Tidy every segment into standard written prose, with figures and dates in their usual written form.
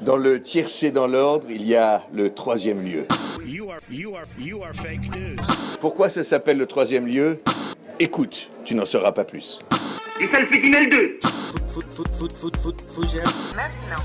Dans le tiercé dans l'ordre, il y a le troisième lieu. You are fake news. Pourquoi ça s'appelle le troisième lieu? Écoute, tu n'en sauras pas plus. Du salpétinel 2. Maintenant.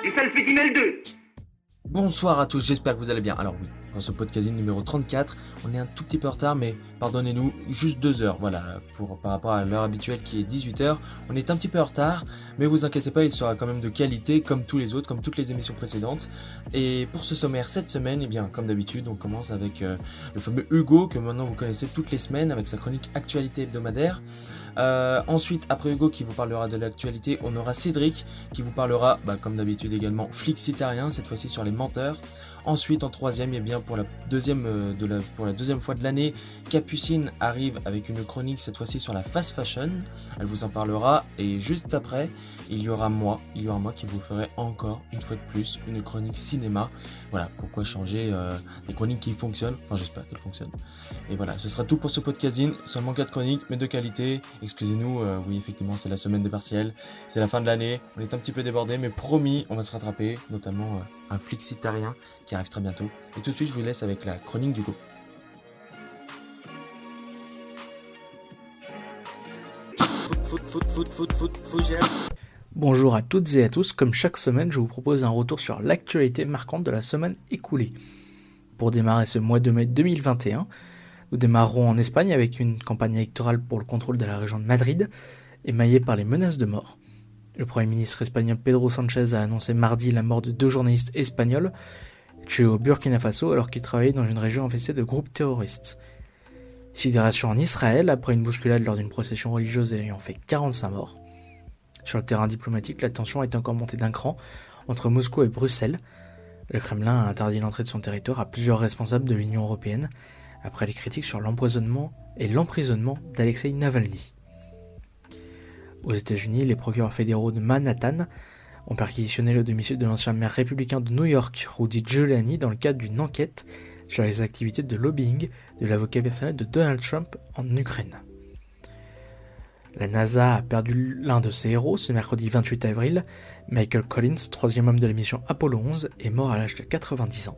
Du salpétinel 2. Bonsoir à tous, j'espère que vous allez bien. Alors oui, pour ce podcasting numéro 34, on est un tout petit peu en retard, mais pardonnez-nous, juste 2 heures, voilà, par rapport à l'heure habituelle qui est 18h, on est un petit peu en retard, mais vous inquiétez pas, il sera quand même de qualité, comme tous les autres, comme toutes les émissions précédentes. Et pour ce sommaire cette semaine, eh bien, comme d'habitude, on commence avec le fameux Hugo, que maintenant vous connaissez toutes les semaines, avec sa chronique actualité hebdomadaire. Ensuite, après Hugo qui vous parlera de l'actualité, on aura Cédric qui vous parlera, comme d'habitude également, flixitarien, cette fois-ci sur les menteurs. Ensuite, en troisième, et bien pour la deuxième fois de l'année, Capucine arrive avec une chronique cette fois-ci sur la fast fashion. Elle vous en parlera et juste après, il y aura moi qui vous ferai encore une fois de plus une chronique cinéma. Voilà, pourquoi changer des chroniques qui fonctionnent. Enfin, j'espère qu'elles fonctionnent. Et voilà, ce sera tout pour ce podcasting. Seulement 4 chroniques, mais de qualité. Excusez-nous, oui, effectivement, c'est la semaine des partiels. C'est la fin de l'année. On est un petit peu débordé, mais promis, on va se rattraper. Notamment un flixitarien qui arrive très bientôt. Et tout de suite, je vous laisse avec la chronique d'Hugo. Bonjour à toutes et à tous, comme chaque semaine, je vous propose un retour sur l'actualité marquante de la semaine écoulée. Pour démarrer ce mois de mai 2021, nous démarrerons en Espagne avec une campagne électorale pour le contrôle de la région de Madrid, émaillée par les menaces de mort. Le Premier ministre espagnol Pedro Sánchez a annoncé mardi la mort de 2 journalistes espagnols tués au Burkina Faso alors qu'ils travaillaient dans une région infestée de groupes terroristes. Sidération en Israël après une bousculade lors d'une procession religieuse ayant fait 45 morts. Sur le terrain diplomatique, la tension est encore montée d'un cran entre Moscou et Bruxelles. Le Kremlin a interdit l'entrée de son territoire à plusieurs responsables de l'Union européenne après les critiques sur l'empoisonnement et l'emprisonnement d'Alexei Navalny. Aux États-Unis, les procureurs fédéraux de Manhattan ont perquisitionné le domicile de l'ancien maire républicain de New York, Rudy Giuliani, dans le cadre d'une enquête sur les activités de lobbying de l'avocat personnel de Donald Trump en Ukraine. La NASA a perdu l'un de ses héros ce mercredi 28 avril. Michael Collins, 3e homme de la mission Apollo 11, est mort à l'âge de 90 ans.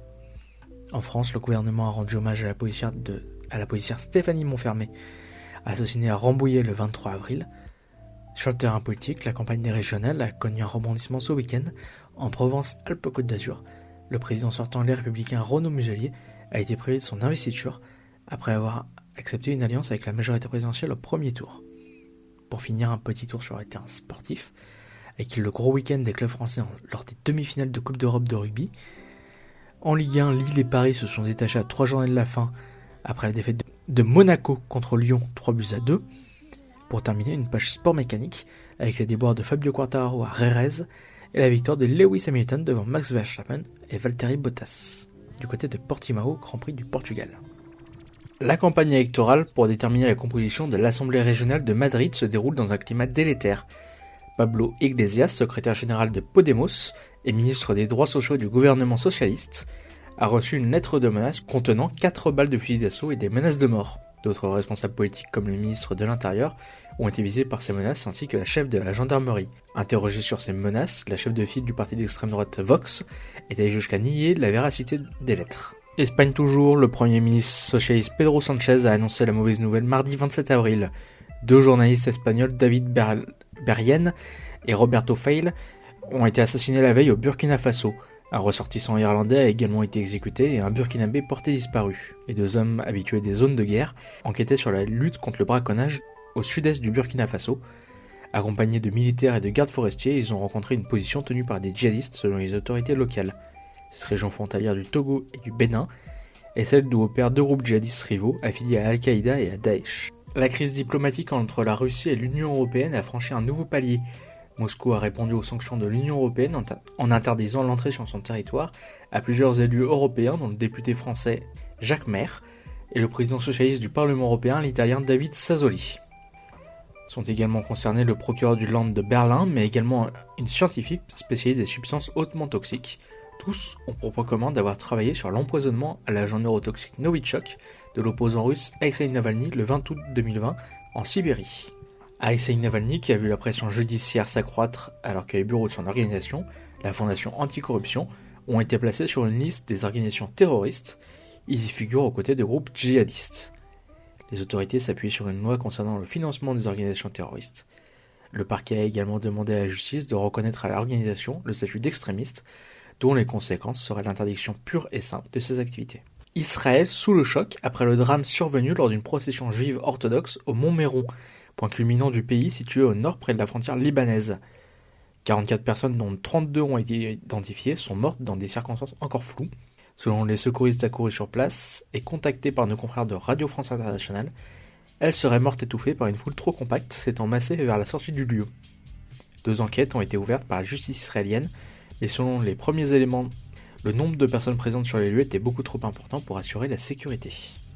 En France, le gouvernement a rendu hommage à la policière Stéphanie Monfermé, assassinée à Rambouillet le 23 avril. Sur le terrain politique, la campagne des régionales a connu un rebondissement ce week-end. En Provence-Alpes-Côte d'Azur, le président sortant Les Républicains Renaud Muselier a été privé de son investiture après avoir accepté une alliance avec la majorité présidentielle au premier tour. Pour finir, un petit tour sur les terrains sportifs, avec le gros week-end des clubs français lors des demi-finales de Coupe d'Europe de rugby. En Ligue 1, Lille et Paris se sont détachés à 3 journées de la fin après la défaite de Monaco contre Lyon 3-2. Pour terminer, une page sport mécanique avec les déboires de Fabio Quartararo à Jerez et la victoire de Lewis Hamilton devant Max Verstappen et Valtteri Bottas du côté de Portimao, Grand Prix du Portugal. La campagne électorale pour déterminer la composition de l'Assemblée régionale de Madrid se déroule dans un climat délétère. Pablo Iglesias, secrétaire général de Podemos et ministre des droits sociaux du gouvernement socialiste, a reçu une lettre de menace contenant 4 balles de fusil d'assaut et des menaces de mort. D'autres responsables politiques comme le ministre de l'Intérieur ont été visés par ces menaces ainsi que la chef de la gendarmerie. Interrogée sur ces menaces, la chef de file du parti d'extrême droite Vox est allée jusqu'à nier la véracité des lettres. Espagne toujours, le Premier ministre socialiste Pedro Sánchez a annoncé la mauvaise nouvelle mardi 27 avril. 2 journalistes espagnols, David Berrien et Roberto Fail, ont été assassinés la veille au Burkina Faso. Un ressortissant irlandais a également été exécuté et un burkinabé porté disparu. Les 2 hommes habitués des zones de guerre enquêtaient sur la lutte contre le braconnage au sud-est du Burkina Faso. Accompagnés de militaires et de gardes forestiers, ils ont rencontré une position tenue par des djihadistes selon les autorités locales. Cette région frontalière du Togo et du Bénin est celle d'où opèrent 2 groupes djihadistes rivaux affiliés à Al-Qaïda et à Daesh. La crise diplomatique entre la Russie et l'Union européenne a franchi un nouveau palier. Moscou a répondu aux sanctions de l'Union européenne en interdisant l'entrée sur son territoire à plusieurs élus européens, dont le député français Jacques Maire, et le président socialiste du Parlement européen, l'italien David Sassoli. Sont également concernés le procureur du Land de Berlin, mais également une scientifique spécialiste des substances hautement toxiques. Tous ont pour point commun d'avoir travaillé sur l'empoisonnement à l'agent neurotoxique Novichok de l'opposant russe Alexei Navalny le 20 août 2020 en Sibérie. Alexei Navalny, qui a vu la pression judiciaire s'accroître alors que les bureaux de son organisation, la Fondation Anticorruption, ont été placés sur une liste des organisations terroristes. Ils y figurent aux côtés de groupes djihadistes. Les autorités s'appuient sur une loi concernant le financement des organisations terroristes. Le parquet a également demandé à la justice de reconnaître à l'organisation le statut d'extrémiste, dont les conséquences seraient l'interdiction pure et simple de ses activités. Israël sous le choc après le drame survenu lors d'une procession juive orthodoxe au Mont Méron, point culminant du pays situé au nord près de la frontière libanaise. 44 personnes, dont 32 ont été identifiées, sont mortes dans des circonstances encore floues. Selon les secouristes accourus sur place et contactés par nos confrères de Radio France Internationale, elle serait morte étouffée par une foule trop compacte s'étant massée vers la sortie du lieu. 2 enquêtes ont été ouvertes par la justice israélienne, mais selon les premiers éléments, le nombre de personnes présentes sur les lieux était beaucoup trop important pour assurer la sécurité.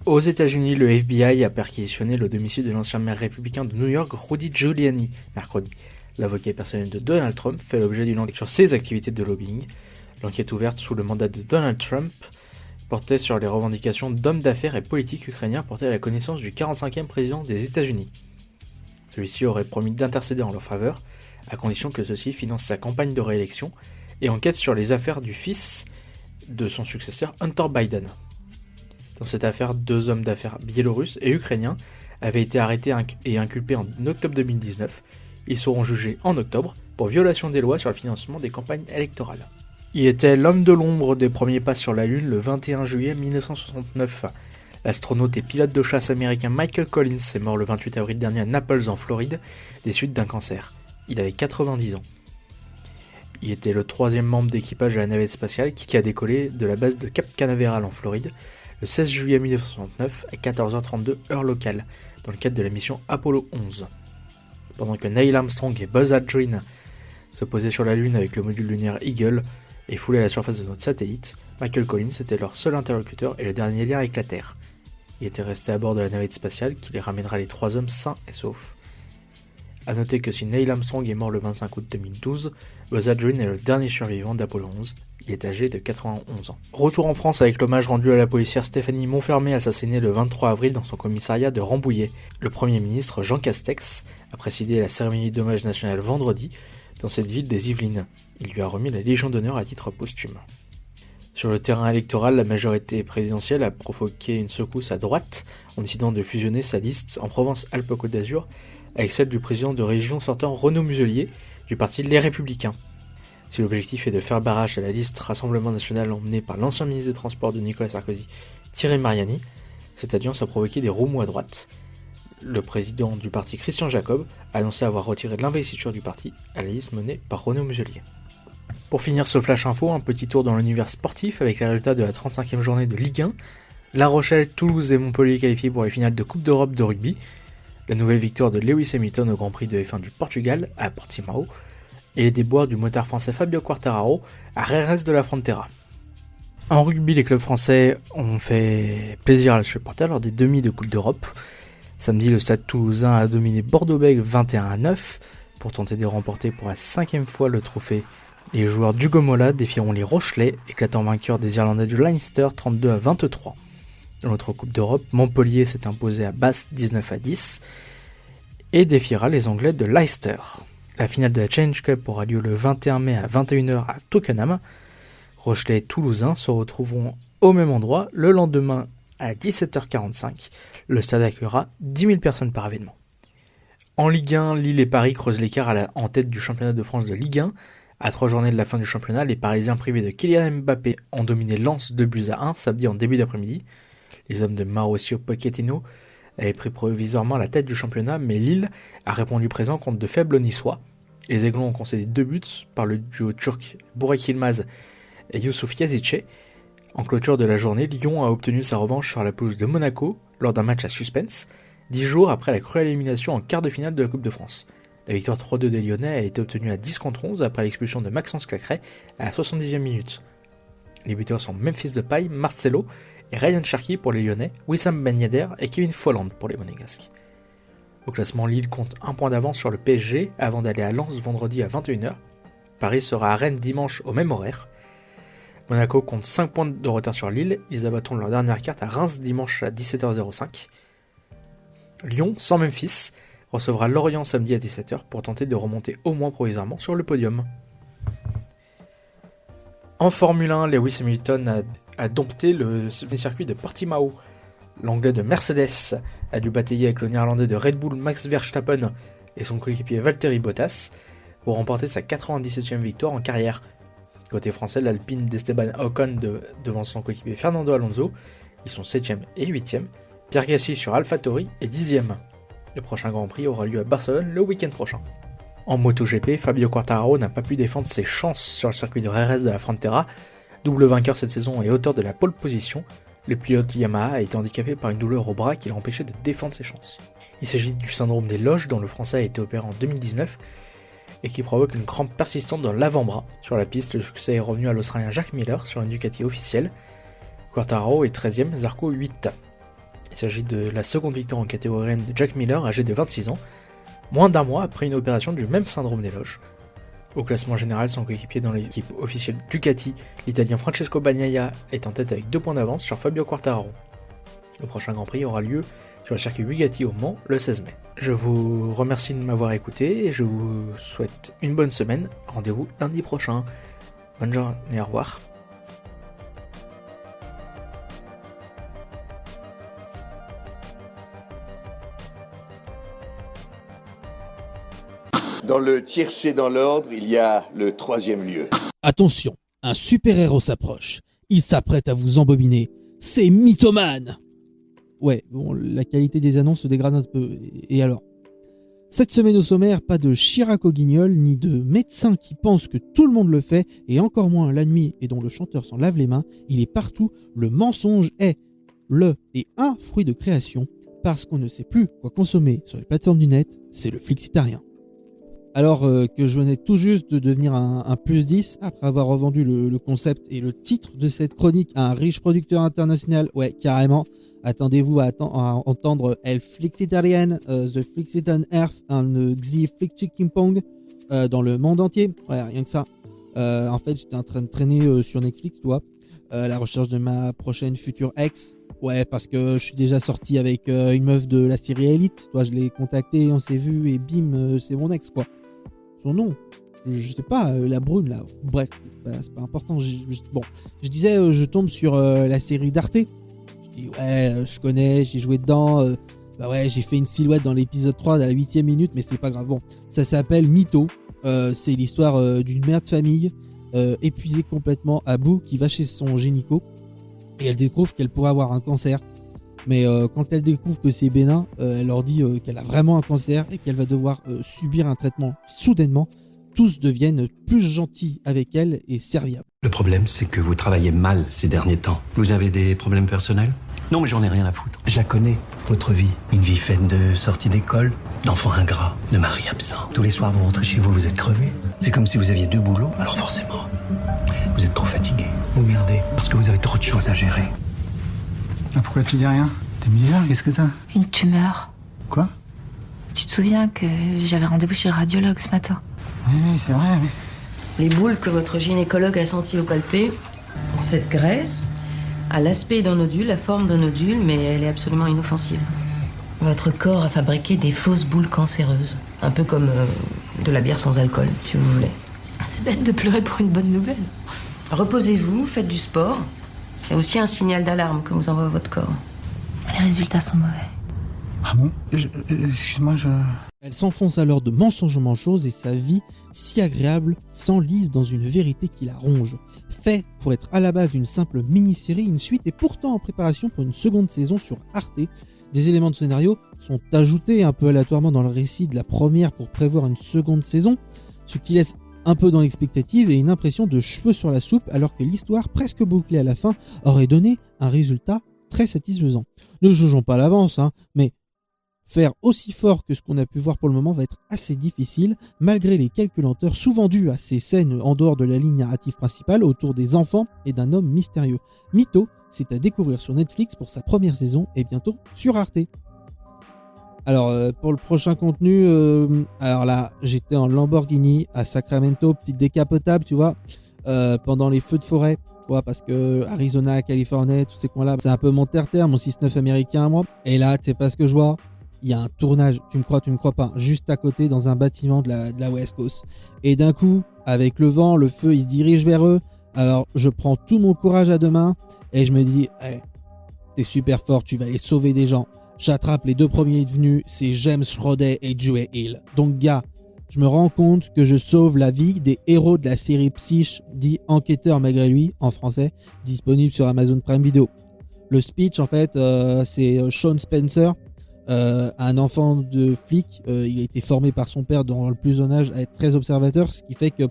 Aux États-Unis, le FBI a perquisitionné le domicile de l'ancien maire républicain de New York, Rudy Giuliani, mercredi. L'avocat personnel de Donald Trump fait l'objet d'une enquête sur ses activités de lobbying. L'enquête ouverte sous le mandat de Donald Trump portait sur les revendications d'hommes d'affaires et politiques ukrainiens portés à la connaissance du 45e président des États-Unis. Celui-ci aurait promis d'intercéder en leur faveur, à condition que ceux-ci financent sa campagne de réélection, et enquête sur les affaires du fils de son successeur Hunter Biden. Dans cette affaire, 2 hommes d'affaires biélorusses et ukrainiens avaient été arrêtés et inculpés en octobre 2019. Ils seront jugés en octobre pour violation des lois sur le financement des campagnes électorales. Il était l'homme de l'ombre des premiers pas sur la Lune le 21 juillet 1969. L'astronaute et pilote de chasse américain Michael Collins est mort le 28 avril dernier à Naples en Floride des suites d'un cancer. Il avait 90 ans. Il était le 3e membre d'équipage de la navette spatiale qui a décollé de la base de Cap Canaveral en Floride le 16 juillet 1969 à 14h32 heure locale dans le cadre de la mission Apollo 11. Pendant que Neil Armstrong et Buzz Aldrin se posaient sur la Lune avec le module lunaire Eagle et foulaient à la surface de notre satellite, Michael Collins était leur seul interlocuteur et le dernier lien avec la Terre. Il était resté à bord de la navette spatiale qui les ramènera les 3 hommes sains et saufs. A noter que si Neil Armstrong est mort le 25 août 2012, Buzz Aldrin est le dernier survivant d'Apollo 11. Il est âgé de 91 ans. Retour en France avec l'hommage rendu à la policière Stéphanie Monfermé assassinée le 23 avril dans son commissariat de Rambouillet. Le Premier ministre Jean Castex a présidé la cérémonie d'hommage national vendredi dans cette ville des Yvelines. Il lui a remis la Légion d'honneur à titre posthume. Sur le terrain électoral, la majorité présidentielle a provoqué une secousse à droite en décidant de fusionner sa liste en Provence-Alpes-Côte d'Azur avec celle du président de région sortant Renaud Muselier du parti Les Républicains. Si l'objectif est de faire barrage à la liste Rassemblement National emmenée par l'ancien ministre des Transports de Nicolas Sarkozy, Thierry Mariani, cette alliance a provoqué des remous à droite. Le président du parti Christian Jacob a annoncé avoir retiré l'investiture du parti à la liste menée par Renaud Muselier. Pour finir ce flash info, un petit tour dans l'univers sportif avec les résultats de la 35e journée de Ligue 1. La Rochelle, Toulouse et Montpellier qualifiés pour les finales de Coupe d'Europe de rugby. La nouvelle victoire de Lewis Hamilton au Grand Prix de F1 du Portugal à Portimao. Et les déboires du motard français Fabio Quartararo à Jerez de la Frontera. En rugby, les clubs français ont fait plaisir à la supporter lors des demi de Coupe d'Europe. Samedi, le Stade Toulousain a dominé Bordeaux-Bègles 21-9 pour tenter de remporter pour la 5e fois le trophée. Les joueurs d'Hugo Mola défieront les Rochelais, éclatant vainqueurs des Irlandais du Leinster 32-23. Dans l'autre Coupe d'Europe, Montpellier s'est imposé à Bath 19-10 et défiera les Anglais de Leicester. La finale de la Challenge Cup aura lieu le 21 mai à 21h à Twickenham. Rochelais et Toulousains se retrouveront au même endroit le lendemain à 17h45. Le stade accueillera 10 000 personnes par événement. En Ligue 1, Lille et Paris creusent l'écart en tête du championnat de France de Ligue 1. À 3 journées de la fin du championnat, les Parisiens privés de Kylian Mbappé ont dominé Lens 2-1 samedi en début d'après-midi. Les hommes de Mauricio Pochettino avaient pris provisoirement la tête du championnat, mais Lille a répondu présent contre de faibles Niçois. Les Aiglons ont concédé 2 buts par le duo turc Burak Yılmaz et Youssouf Yazice. En clôture de la journée, Lyon a obtenu sa revanche sur la pelouse de Monaco lors d'un match à suspense, 10 jours après la cruelle élimination en quart de finale de la Coupe de France. La victoire 3-2 des Lyonnais a été obtenue à 10-11 après l'expulsion de Maxence Clacret à la 70e minute. Les buteurs sont Memphis Depay, Marcelo et Ryan Cherki pour les Lyonnais, Wissam Ben Yedder et Kevin Folland pour les Monégasques. Au classement, Lille compte 1 point d'avance sur le PSG avant d'aller à Lens vendredi à 21h. Paris sera à Rennes dimanche au même horaire. Monaco compte 5 points de retard sur Lille, ils abattront leur dernière carte à Reims dimanche à 17h05. Lyon, sans Memphis, recevra Lorient samedi à 17h pour tenter de remonter au moins provisoirement sur le podium. En Formule 1, Lewis Hamilton a dompté le circuit de Portimao. L'anglais de Mercedes a dû batailler avec le néerlandais de Red Bull Max Verstappen et son coéquipier Valtteri Bottas pour remporter sa 97e victoire en carrière. Côté français, l'Alpine d'Esteban Ocon devant son coéquipier Fernando Alonso, ils sont 7e et 8e. Pierre Gasly sur AlphaTauri est 10e. Le prochain Grand Prix aura lieu à Barcelone le week-end prochain. En MotoGP, Fabio Quartararo n'a pas pu défendre ses chances sur le circuit de Jerez de la Frontera. Double vainqueur cette saison et auteur de la pole position, le pilote Yamaha a été handicapé par une douleur au bras qui l'a empêché de défendre ses chances. Il s'agit du syndrome des loges dont le français a été opéré en 2019 et qui provoque une crampe persistante dans l'avant-bras. Sur la piste, le succès est revenu à l'Australien Jack Miller sur une Ducati officielle. Quartararo est 13e, Zarco 8. Il s'agit de la seconde victoire en catégorie N de Jack Miller, âgé de 26 ans, moins d'un mois après une opération du même syndrome des loges. Au classement général, son coéquipier dans l'équipe officielle Ducati, l'Italien Francesco Bagnaia est en tête avec 2 points d'avance sur Fabio Quartararo. Le prochain Grand Prix aura lieu sur le circuit Bugatti au Mans le 16 mai. Je vous remercie de m'avoir écouté et je vous souhaite une bonne semaine. Rendez-vous lundi prochain. Bonne journée et au revoir. Dans le tiercé dans l'ordre, il y a le troisième lieu. Attention, un super-héros s'approche. Il s'apprête à vous embobiner. C'est Mythomane! Ouais, bon, la qualité des annonces se dégrade un peu. Et alors? Cette semaine au sommaire, pas de Chirac au guignol, ni de médecin qui pense que tout le monde le fait, et encore moins la nuit et dont le chanteur s'en lave les mains. Il est partout. Le mensonge est le et un fruit de création, parce qu'on ne sait plus quoi consommer sur les plateformes du net, c'est le flixitarien. Alors que je venais tout juste de devenir un plus 10 après avoir revendu le concept et le titre de cette chronique à un riche producteur international, ouais carrément, attendez-vous à entendre El Flixitarian, The Flixitan Earth and Xi Flixchikimpong dans le monde entier, ouais rien que ça. En fait j'étais en train de traîner sur Netflix, toi, à la recherche de ma prochaine future ex. Ouais, parce que je suis déjà sorti avec une meuf de la série Elite. Toi, je l'ai contactée, on s'est vu et bim, c'est mon ex, quoi. Son nom, je sais pas, la brune, là. Bref, c'est pas important. Je disais, je tombe sur la série d'Arte. Je dis, ouais, je connais, j'ai joué dedans. Bah ouais, j'ai fait une silhouette dans l'épisode 3 à la 8e minute, mais c'est pas grave. Bon, ça s'appelle Mytho. C'est l'histoire d'une mère de famille épuisée complètement à bout qui va chez son gynéco. Et elle découvre qu'elle pourrait avoir un cancer. Mais quand elle découvre que c'est bénin, elle leur dit qu'elle a vraiment un cancer et qu'elle va devoir subir un traitement soudainement. Tous deviennent plus gentils avec elle et serviables. Le problème, c'est que vous travaillez mal ces derniers temps. Vous avez des problèmes personnels ? Non, mais j'en ai rien à foutre. Je la connais, votre vie. Une vie faite de sortie d'école, d'enfants ingrats, de maris absents. Tous les soirs, vous rentrez chez vous, vous êtes crevé. C'est comme si vous aviez 2 boulots. Alors forcément, vous êtes trop fatigué. Vous merdez parce que vous avez trop de choses à gérer. Ah, pourquoi tu dis rien? T'es bizarre, qu'est-ce que t'as? Une tumeur. Quoi? Tu te souviens que j'avais rendez-vous chez le radiologue ce matin? Oui, c'est vrai, mais... Les boules que votre gynécologue a senties au palpé, cette graisse a l'aspect d'un nodule, la forme d'un nodule, mais elle est absolument inoffensive. Votre corps a fabriqué des fausses boules cancéreuses, un peu comme de la bière sans alcool, si vous voulez. C'est bête de pleurer pour une bonne nouvelle. Reposez-vous, faites du sport. C'est aussi un signal d'alarme que vous envoie votre corps. Les résultats sont mauvais. Ah bon? Excuse-moi, Elle s'enfonce alors de mensonges en manchose et sa vie, si agréable, s'enlise dans une vérité qui la ronge. Fait pour être à la base d'une simple mini-série, une suite est pourtant en préparation pour une seconde saison sur Arte. Des éléments de scénario sont ajoutés un peu aléatoirement dans le récit de la première pour prévoir une seconde saison, ce qui laisse un peu dans l'expectative et une impression de cheveux sur la soupe, alors que l'histoire, presque bouclée à la fin, aurait donné un résultat très satisfaisant. Ne jugeons pas à l'avance, mais faire aussi fort que ce qu'on a pu voir pour le moment va être assez difficile, malgré les quelques lenteurs souvent dues à ces scènes en dehors de la ligne narrative principale autour des enfants et d'un homme mystérieux. Mytho, c'est à découvrir sur Netflix pour sa première saison et bientôt sur Arte. Alors, pour le prochain contenu, alors là, j'étais en Lamborghini à Sacramento, petite décapotable, tu vois, pendant les feux de forêt, tu vois, parce que Arizona, Californie, tous ces coins-là, c'est un peu mon terre-terre, mon 6-9 américain, moi. Et là, tu sais pas ce que je vois? Il y a un tournage, tu me crois pas, juste à côté dans un bâtiment de la West Coast. Et d'un coup, avec le vent, le feu, il se dirige vers eux. Alors, je prends tout mon courage à deux mains et je me dis, hey, t'es super fort, tu vas aller sauver des gens. J'attrape les deux premiers venus, c'est James Schroeder et Joey Hill. Donc, gars, je me rends compte que je sauve la vie des héros de la série Psych, dit Enquêteur malgré lui, en français, disponible sur Amazon Prime Video. Le speech, en fait, c'est Sean Spencer, un enfant de flic. Il a été formé par son père dans le plus jeune âge à être très observateur, ce qui fait que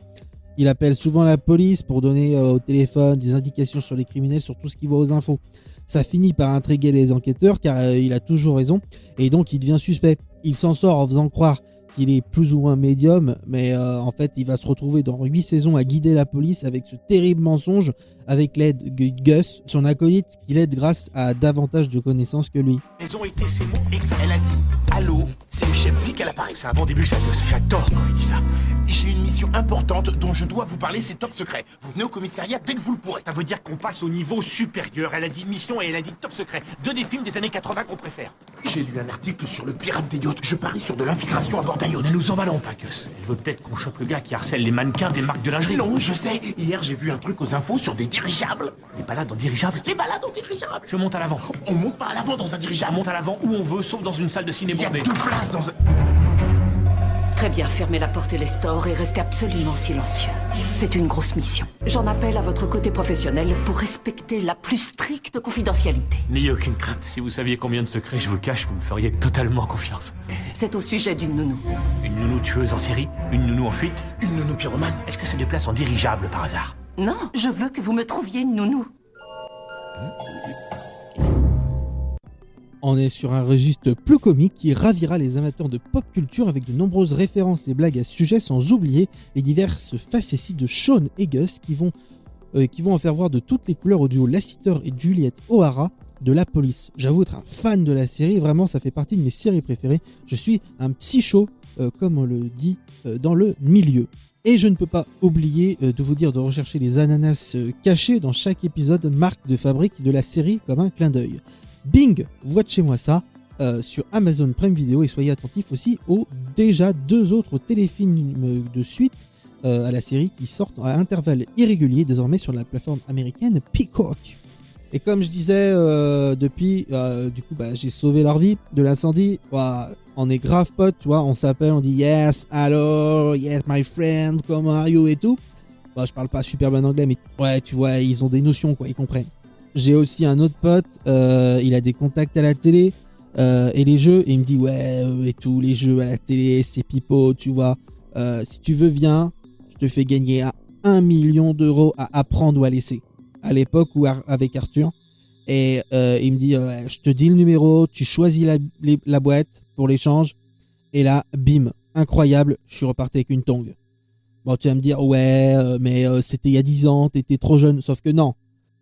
il appelle souvent la police pour donner au téléphone des indications sur les criminels, sur tout ce qu'il voit aux infos. Ça finit par intriguer les enquêteurs car il a toujours raison et donc il devient suspect. Il s'en sort en faisant croire qu'il est plus ou moins médium, mais en fait il va se retrouver dans 8 saisons à guider la police avec ce terrible mensonge avec l'aide de Gus, son acolyte, qui l'aide grâce à davantage de connaissances que lui. Elles ont été ces mots exacts. Elle a dit « Allô, c'est le chef Vic à l'appareil ». C'est un bon début, ça, Gus. J'adore quand il dit ça. J'ai une mission importante dont je dois vous parler, c'est top secret. Vous venez au commissariat dès que vous le pourrez. Ça veut dire qu'on passe au niveau supérieur. Elle a dit mission et elle a dit top secret. 2 des films des années 80 qu'on préfère. J'ai lu un article sur le pirate des yachts. Je parie sur de l'infiltration à bord d'un yacht. Ne nous emballons pas, Gus. Elle veut peut-être qu'on chope le gars qui harcèle les mannequins des marques de lingerie. Non, je sais. Hier, j'ai vu un truc aux infos sur des dirigeables. Les balades en dirigeable? Les balades en dirigeable. Je monte à l'avant. On monte pas à l'avant dans un dirigeable. On monte à l'avant où on veut, sauf dans une salle de ciné bondée. Il y a 2 places dans un... Très bien, fermez la porte et les stores et restez absolument silencieux. C'est une grosse mission. J'en appelle à votre côté professionnel pour respecter la plus stricte confidentialité. N'ayez aucune crainte. Si vous saviez combien de secrets je vous cache, vous me feriez totalement confiance. C'est au sujet d'une nounou. Une nounou tueuse en série? Une nounou en fuite? Une nounou pyromane? Est-ce que c'est des places en dirigeable par hasard? Non, je veux que vous me trouviez une nounou. On est sur un registre plus comique qui ravira les amateurs de pop culture avec de nombreuses références et blagues à ce sujet, sans oublier les diverses facéties de Sean et Gus qui vont en faire voir de toutes les couleurs au duo Lassiter et Juliette O'Hara de La Police. J'avoue être un fan de la série, vraiment ça fait partie de mes séries préférées. Je suis un psycho, comme on le dit dans le milieu. Et je ne peux pas oublier de vous dire de rechercher les ananas cachés dans chaque épisode, marque de fabrique de la série comme un clin d'œil. Bing, watchez-moi ça sur Amazon Prime Video et soyez attentifs aussi aux déjà 2 autres téléfilms de suite à la série qui sortent à intervalles irréguliers désormais sur la plateforme américaine Peacock. Et comme je disais depuis, du coup j'ai sauvé leur vie de l'incendie. On est grave potes, tu vois, on s'appelle, on dit yes, hello, yes my friend, comment are you et tout. Je parle pas super bien anglais mais ouais tu vois ils ont des notions quoi, ils comprennent. J'ai aussi un autre pote, il a des contacts à la télé et les jeux, et il me dit ouais et tout, les jeux à la télé c'est pipeau, tu vois. Si tu veux viens, je te fais gagner à 1 million d'euros à apprendre ou à laisser. À l'époque où avec Arthur. Et il me dit je te dis le numéro, tu choisis la boîte pour l'échange. Et là, bim, incroyable, je suis reparti avec une tongue. Bon, tu vas me dire ouais mais c'était il y a 10 ans, t'étais trop jeune, sauf que non.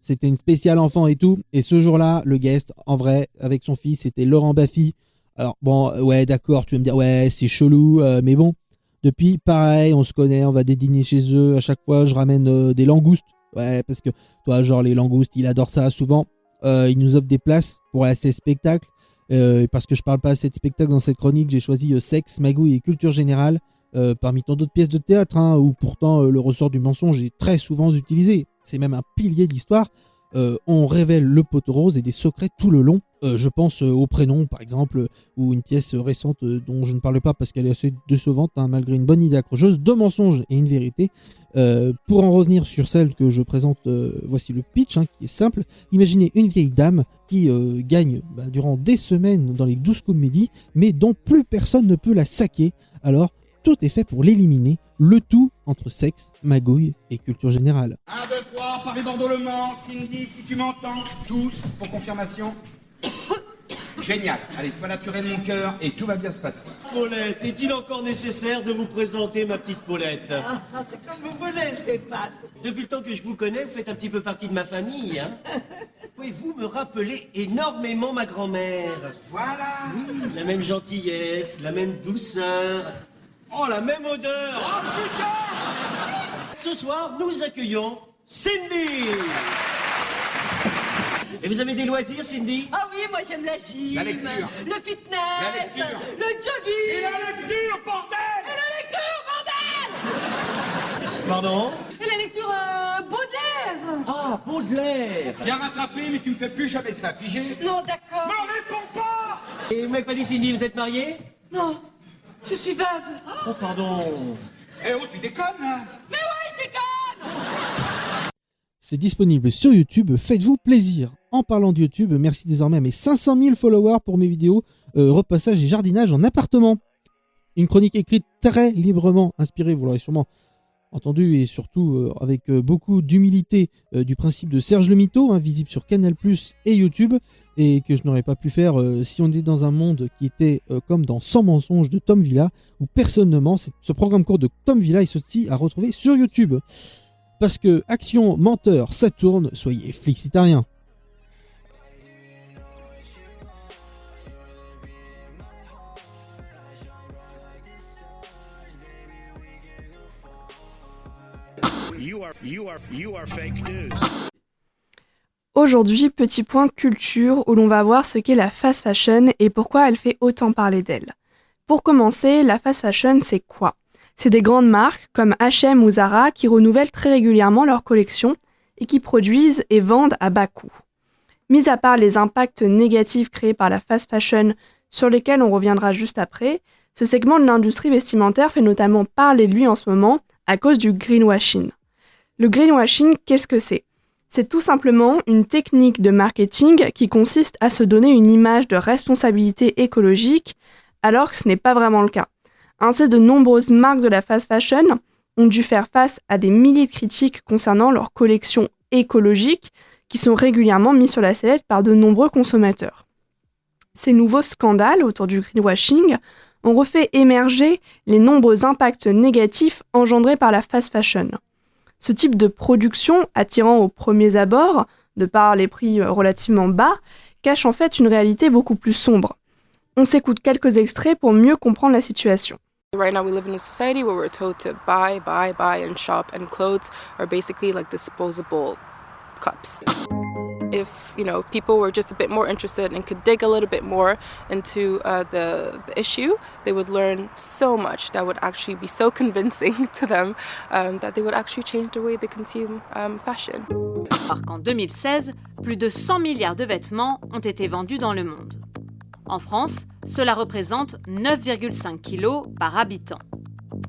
C'était une spéciale enfant et tout. Et ce jour-là, le guest, en vrai, avec son fils, c'était Laurent Baffy. Alors, bon, ouais, d'accord, tu vas me dire, ouais, c'est chelou, mais bon. Depuis, pareil, on se connaît, on va dîner chez eux. À chaque fois, je ramène des langoustes. Ouais, parce que, toi, genre, les langoustes, il adore ça souvent. Il nous offre des places pour aller à ces spectacles. Parce que je parle pas assez de spectacles dans cette chronique, j'ai choisi sexe, magouille et culture générale. Parmi tant d'autres pièces de théâtre, où pourtant le ressort du mensonge est très souvent utilisé. C'est même un pilier de l'histoire. On révèle le poteau rose et des secrets tout le long. Je pense au prénom, par exemple, ou une pièce récente dont je ne parle pas parce qu'elle est assez décevante, malgré une bonne idée accrocheuse, 2 mensonges et une vérité. Pour en revenir sur celle que je présente, voici le pitch, qui est simple. Imaginez une vieille dame qui gagne durant des semaines dans les 12 coups de midi, mais dont plus personne ne peut la saquer. Alors, tout est fait pour l'éliminer, le tout entre sexe, magouille et culture générale. 1, 2, 3, Paris-Bordeaux-Le Mans, Cindy, si tu m'entends, tous pour confirmation. Génial. Allez, sois naturel mon cœur et tout va bien se passer. Paulette, est-il encore nécessaire de vous présenter ma petite Paulette? C'est comme vous voulez, Stéphane. Depuis le temps que je vous connais, vous faites un petit peu partie de ma famille, hein. Pouvez-vous me rappeler énormément ma grand-mère? Voilà. Oui, la même gentillesse, la même douceur. Oh, la même odeur. Oh putain! Ce soir, nous accueillons Cindy. Et vous avez des loisirs, Cindy? Ah oui, moi j'aime la gym, la lecture, le fitness, le jogging. Et la lecture, bordel! Et la lecture, bordel! Pardon? Et la lecture Baudelaire. Ah, Baudelaire. Bien rattrapé, mais tu me fais plus jamais ça, pigé? Non, d'accord. Me réponds pas! Et vous m'avez pas dit, Cindy, vous êtes mariée? Non, je suis veuve. Oh, pardon. Eh oh, tu déconnes, là? Mais ouais, je déconne. C'est disponible sur YouTube, faites-vous plaisir. En parlant de YouTube, merci désormais à mes 500 000 followers pour mes vidéos repassage et jardinage en appartement. Une chronique écrite très librement, inspirée, vous l'aurez sûrement entendu, et surtout avec beaucoup d'humilité du principe de Serge le Mito, visible sur Canal+ et YouTube, et que je n'aurais pas pu faire si on était dans un monde qui était comme dans 100 mensonges de Tom Villa, où personne ne ment. Ce programme court de Tom Villa est aussi à retrouver sur YouTube. Parce que action menteur, ça tourne, soyez flixitariens. You are fake news. Aujourd'hui, petit point culture où l'on va voir ce qu'est la fast fashion et pourquoi elle fait autant parler d'elle. Pour commencer, la fast fashion, c'est quoi ? C'est des grandes marques comme H&M ou Zara qui renouvellent très régulièrement leurs collections et qui produisent et vendent à bas coût. Mis à part les impacts négatifs créés par la fast fashion sur lesquels on reviendra juste après, ce segment de l'industrie vestimentaire fait notamment parler de lui en ce moment à cause du greenwashing. Le greenwashing, qu'est-ce que c'est ? C'est tout simplement une technique de marketing qui consiste à se donner une image de responsabilité écologique alors que ce n'est pas vraiment le cas. Ainsi, de nombreuses marques de la fast fashion ont dû faire face à des milliers de critiques concernant leurs collections écologiques qui sont régulièrement mis sur la sellette par de nombreux consommateurs. Ces nouveaux scandales autour du greenwashing ont refait émerger les nombreux impacts négatifs engendrés par la fast fashion. Ce type de production, attirant aux premiers abords, de par les prix relativement bas, cache en fait une réalité beaucoup plus sombre. On s'écoute quelques extraits pour mieux comprendre la situation. Right now we live in a society where we're told to buy and shop, and clothes are basically like disposable cups. If, people were just a bit more interested and could dig a little bit more into the issue, they would learn so much that would actually be so convincing to them that they would actually change the way they consume fashion. Alors qu'en 2016, plus de 100 milliards de vêtements ont été vendus dans le monde. En France, cela représente 9,5 kilos par habitant.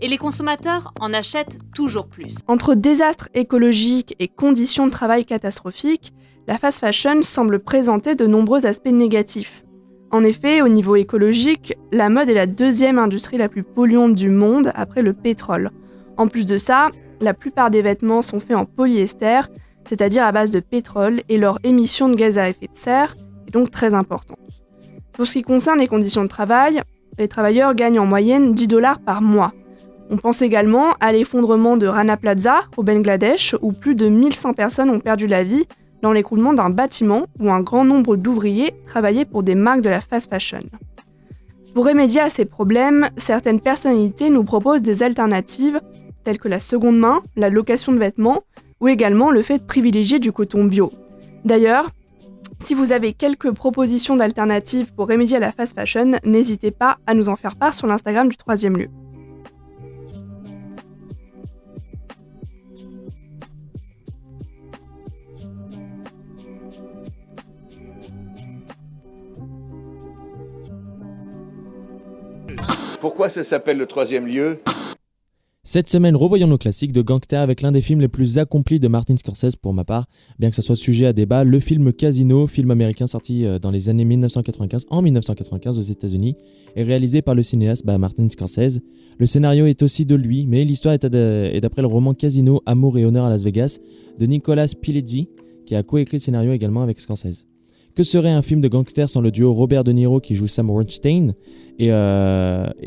Et les consommateurs en achètent toujours plus. Entre désastres écologiques et conditions de travail catastrophiques, la fast fashion semble présenter de nombreux aspects négatifs. En effet, au niveau écologique, la mode est la deuxième industrie la plus polluante du monde après le pétrole. En plus de ça, la plupart des vêtements sont faits en polyester, c'est-à-dire à base de pétrole, et leur émission de gaz à effet de serre est donc très importante. Pour ce qui concerne les conditions de travail, les travailleurs gagnent en moyenne $10 par mois. On pense également à l'effondrement de Rana Plaza au Bangladesh, où plus de 1100 personnes ont perdu la vie dans l'écroulement d'un bâtiment où un grand nombre d'ouvriers travaillaient pour des marques de la fast fashion. Pour remédier à ces problèmes, certaines personnalités nous proposent des alternatives telles que la seconde main, la location de vêtements ou également le fait de privilégier du coton bio. D'ailleurs, si vous avez quelques propositions d'alternatives pour remédier à la fast fashion, n'hésitez pas à nous en faire part sur l'Instagram du Troisième Lieu. Pourquoi ça s'appelle le Troisième Lieu ? Cette semaine, revoyons nos classiques de gangsters avec l'un des films les plus accomplis de Martin Scorsese pour ma part, bien que ça soit sujet à débat, le film Casino, film américain sorti dans les années 1995 aux États-Unis, et réalisé par le cinéaste Martin Scorsese. Le scénario est aussi de lui, mais l'histoire est d'après le roman Casino, Amour et honneur à Las Vegas de Nicolas Pileggi, qui a coécrit le scénario également avec Scorsese. Que serait un film de gangster sans le duo Robert De Niro qui joue Sam Worthington et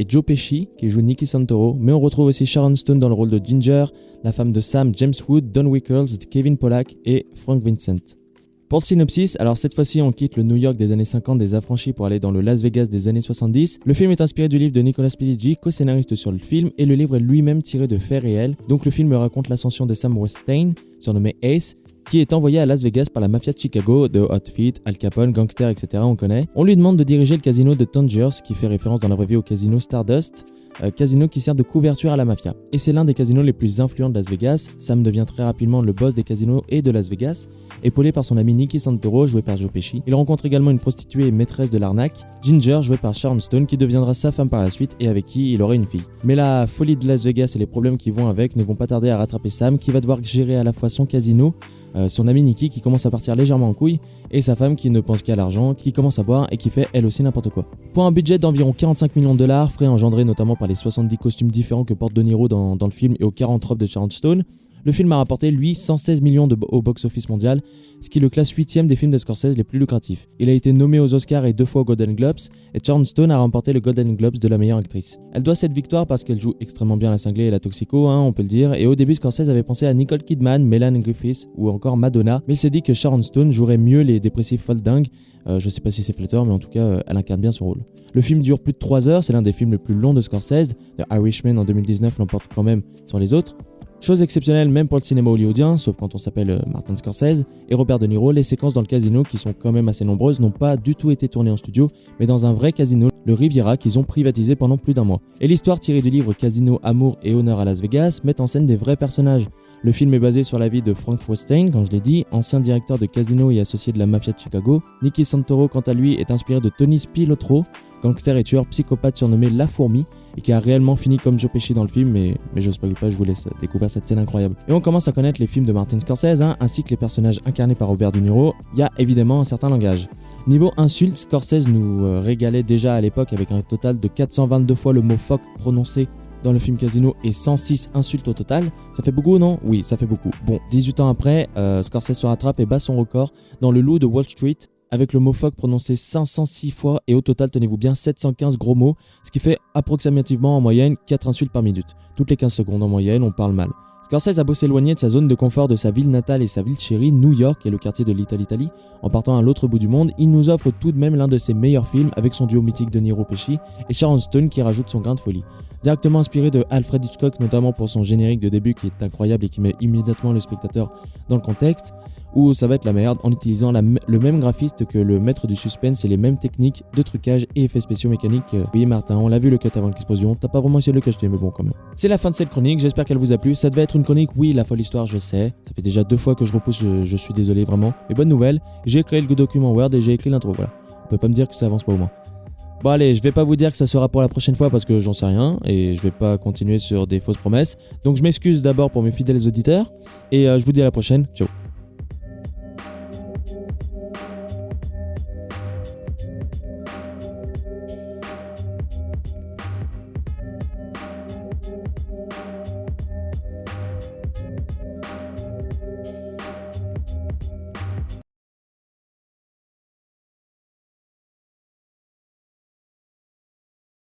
Joe Pesci qui joue Nicky Santoro, mais on retrouve aussi Sharon Stone dans le rôle de Ginger, la femme de Sam, James Wood, Don Wickles, Kevin Pollak et Frank Vincent. Pour le synopsis, alors cette fois-ci on quitte le New York des années 50 des affranchis pour aller dans le Las Vegas des années 70. Le film est inspiré du livre de Nicolas Pileggi, co-scénariste sur le film, et le livre est lui-même tiré de faits réels. Donc le film raconte l'ascension de Sam Worthington, surnommé Ace, qui est envoyé à Las Vegas par la mafia de Chicago, de Hot Feet, Al Capone, Gangster, etc. on connaît. On lui demande de diriger le casino de Tangiers, qui fait référence dans la vraie vie au casino Stardust, casino qui sert de couverture à la mafia. Et c'est l'un des casinos les plus influents de Las Vegas. Sam devient très rapidement le boss des casinos et de Las Vegas, épaulé par son ami Nicky Santoro, joué par Joe Pesci. Il rencontre également une prostituée et maîtresse de l'arnaque, Ginger, jouée par Sharon Stone, qui deviendra sa femme par la suite et avec qui il aurait une fille. Mais la folie de Las Vegas et les problèmes qui vont avec ne vont pas tarder à rattraper Sam, qui va devoir gérer à la fois son casino, son ami Nicky qui commence à partir légèrement en couille, et sa femme qui ne pense qu'à l'argent, qui commence à boire et qui fait elle aussi n'importe quoi. Pour un budget d'environ 45 millions de dollars, frais engendrés notamment par les 70 costumes différents que porte De Niro dans le film et aux 40 robes de Sharon Stone, le film a rapporté, lui, 116 millions au box-office mondial, ce qui le classe 8ème des films de Scorsese les plus lucratifs. Il a été nommé aux Oscars et 2 fois aux Golden Globes, et Sharon Stone a remporté le Golden Globes de la meilleure actrice. Elle doit cette victoire parce qu'elle joue extrêmement bien la cinglée et la toxico, on peut le dire, et au début Scorsese avait pensé à Nicole Kidman, Melanie Griffith ou encore Madonna, mais il s'est dit que Sharon Stone jouerait mieux les dépressifs folles dingues. Je sais pas si c'est flatteur, mais en tout cas, elle incarne bien son rôle. Le film dure plus de 3 heures, c'est l'un des films les plus longs de Scorsese. The Irishman en 2019 l'emporte quand même sur les autres. Chose exceptionnelle même pour le cinéma hollywoodien, sauf quand on s'appelle Martin Scorsese et Robert De Niro, les séquences dans le casino, qui sont quand même assez nombreuses, n'ont pas du tout été tournées en studio, mais dans un vrai casino, le Riviera, qu'ils ont privatisé pendant plus d'1 mois. Et l'histoire tirée du livre Casino, Amour et Honneur à Las Vegas met en scène des vrais personnages. Le film est basé sur la vie de Frank Worthington, comme je l'ai dit, ancien directeur de casino et associé de la mafia de Chicago. Nicky Santoro, quant à lui, est inspiré de Tony Spilotro, gangster et tueur psychopathe surnommé La Fourmi, et qui a réellement fini comme Joe Pesci dans le film, mais je spoil pas, je vous laisse découvrir cette scène incroyable. Et on commence à connaître les films de Martin Scorsese, ainsi que les personnages incarnés par Robert De Niro. Il y a évidemment un certain langage. Niveau insultes, Scorsese nous régalait déjà à l'époque avec un total de 422 fois le mot fuck prononcé dans le film Casino et 106 insultes au total. Ça fait beaucoup, non ? Oui, ça fait beaucoup. Bon, 18 ans après, Scorsese se rattrape et bat son record dans Le Loup de Wall Street, avec le mot fuck prononcé 506 fois et au total, tenez-vous bien, 715 gros mots, ce qui fait approximativement en moyenne 4 insultes par minute. Toutes les 15 secondes en moyenne, on parle mal. Scorsese a beau s'éloigner de sa zone de confort de sa ville natale et sa ville chérie, New York et le quartier de Little Italy, en partant à l'autre bout du monde, il nous offre tout de même l'un de ses meilleurs films avec son duo mythique De Niro Pesci et Sharon Stone qui rajoute son grain de folie. Directement inspiré de Alfred Hitchcock, notamment pour son générique de début qui est incroyable et qui met immédiatement le spectateur dans le contexte, où ça va être la merde en utilisant le même graphiste que le maître du suspense et les mêmes techniques de trucage et effets spéciaux mécaniques. Oui Martin, on l'a vu le cut avant l'explosion, t'as pas vraiment essayé de le cacher mais bon quand même. C'est la fin de cette chronique, j'espère qu'elle vous a plu. Ça devait être une chronique, oui, la folle histoire, je sais. Ça fait déjà 2 fois que je repousse, je suis désolé vraiment. Mais bonne nouvelle, j'ai créé le document Word et j'ai écrit l'intro, voilà. On peut pas me dire que ça avance pas au moins. Bon allez, je vais pas vous dire que ça sera pour la prochaine fois parce que j'en sais rien et je vais pas continuer sur des fausses promesses. Donc je m'excuse d'abord pour mes fidèles auditeurs et je vous dis à la prochaine, ciao.